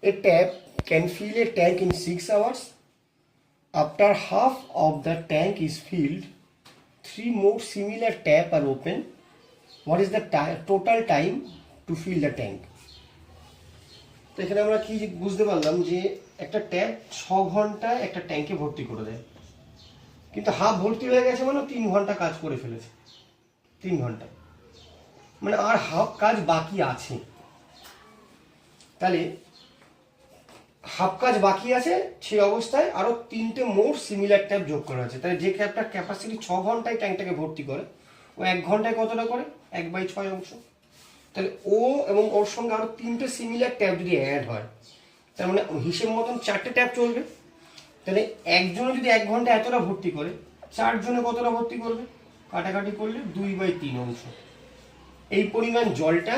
A tap can fill a tank in 6 hours. After half of the tank is filled, 3 more similar taps are open. What is the total time to fill the tank? তো এখানে আমরা কি বুঝতে পারলাম যে একটা tap 6 ঘন্টায় একটা ট্যাঙ্কে ভর্তি করে দেয়, কিন্তু হাফ ভর্তি হয়ে গেছে মানে 3 ঘন্টা কাজ করে ফেলেছে। 3 ঘন্টা মানে আর হাফ কাজ বাকি আছে। তাহলে হাফ কাজ বাকি আছে সেই অবস্থায় আরো 3টে মোর সিমিলার ট্যাপ যোগ করা আছে। তাহলে যে ট্যাপটার ক্যাপাসিটি 6 ঘন্টায় ট্যাঙ্কটাকে ভর্তি করে, ও 1 ঘন্টায় কতটা করে? 1/6 অংশ। তাহলে ও এবং ওর সঙ্গে আরো 3টে সিমিলার ট্যাপ যদি অ্যাড হয়, তার মানে হিসেব মতন 4টে ট্যাপ চলবে। তাহলে একজনে যদি 1 ঘন্টায় এতটা ভর্তি করে, 4 জনে কতটা ভর্তি করবে? কাটাকাটি করলে 2/3 অংশ। এই পরিমাণ জলটা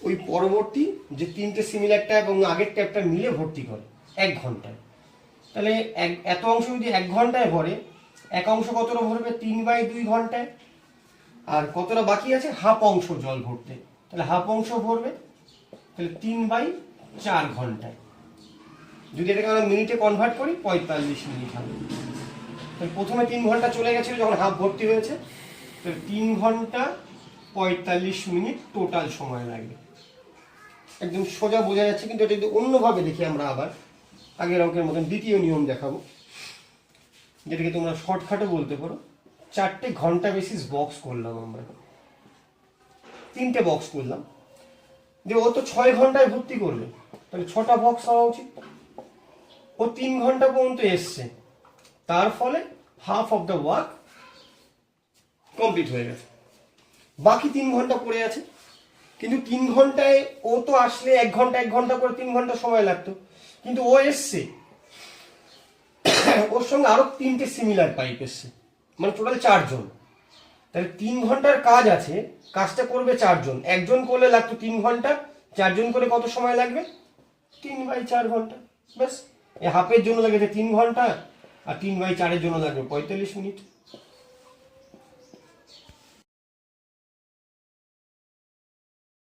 ওই পরবর্তী যে 3টে সিমিলার ট্যাপ এবং আগের ট্যাপটা মিলে ভর্তি করে 1 ঘন্টায়। তাহলে এত অংশ যদি 1 ঘন্টায় ভরে, এক অংশ কতটা ভরবে? 3/2 ঘন্টায়। আর কতটা বাকি আছে? হাফ অংশ জল ভরতে। তাহলে হাফ অংশ ভরবে, তাহলে 3/4 ঘন্টায়। যদি এটাকে আমরা মিনিটে কনভার্ট করি, 45 মিনিট হবে। তাহলে প্রথমে 3 ঘন্টা চলে গেছিল যখন হাফ ভর্তি হয়েছে, তাহলে 3 ঘন্টা 45 মিনিট টোটাল সময় লাগবে। একদম সোজা বোঝা যাচ্ছে, কিন্তু এটা যদি অন্যভাবে দেখি আমরা আবার আগের অঙ্কের মতন দ্বিতীয় নিয়ম দেখাবো, যেটাকে তোমরা শর্টকাটে বলতে পারো। 4টে ঘন্টা বেসিস বক্স করলাম আমরা, 3টে বক্স করলাম, যে ও তো 6 ঘন্টায় ভর্তি করবে, তাহলে 6টা বক্স হওয়া উচিত। ও 3 ঘন্টা পর্যন্ত এসছে, তার ফলে half of the work complete হয়ে গেছে। বাকি 3 ঘন্টা পড়ে আছে, কিন্তু 3 ঘন্টায় ও তো আসলে 1 ঘন্টা করে 3 ঘন্টা সময় লাগতো, কিন্তু ও এসছে, ওর সঙ্গে আরো 3টে সিমিলার পাইপ এসছে, মানে টোটাল 4 জন। তাহলে 3 ঘন্টার কাজ আছে, কাজটা করবে 4 জন। একজন করলে লাগতো 3 ঘন্টা, 4 জন করে কত সময় লাগবে? 3/4 ঘন্টা। ব্যাস, এই হাফের জন্য লাগেছে 3 ঘন্টা, আর 3/4 জন্য লাগবে 45 মিনিট।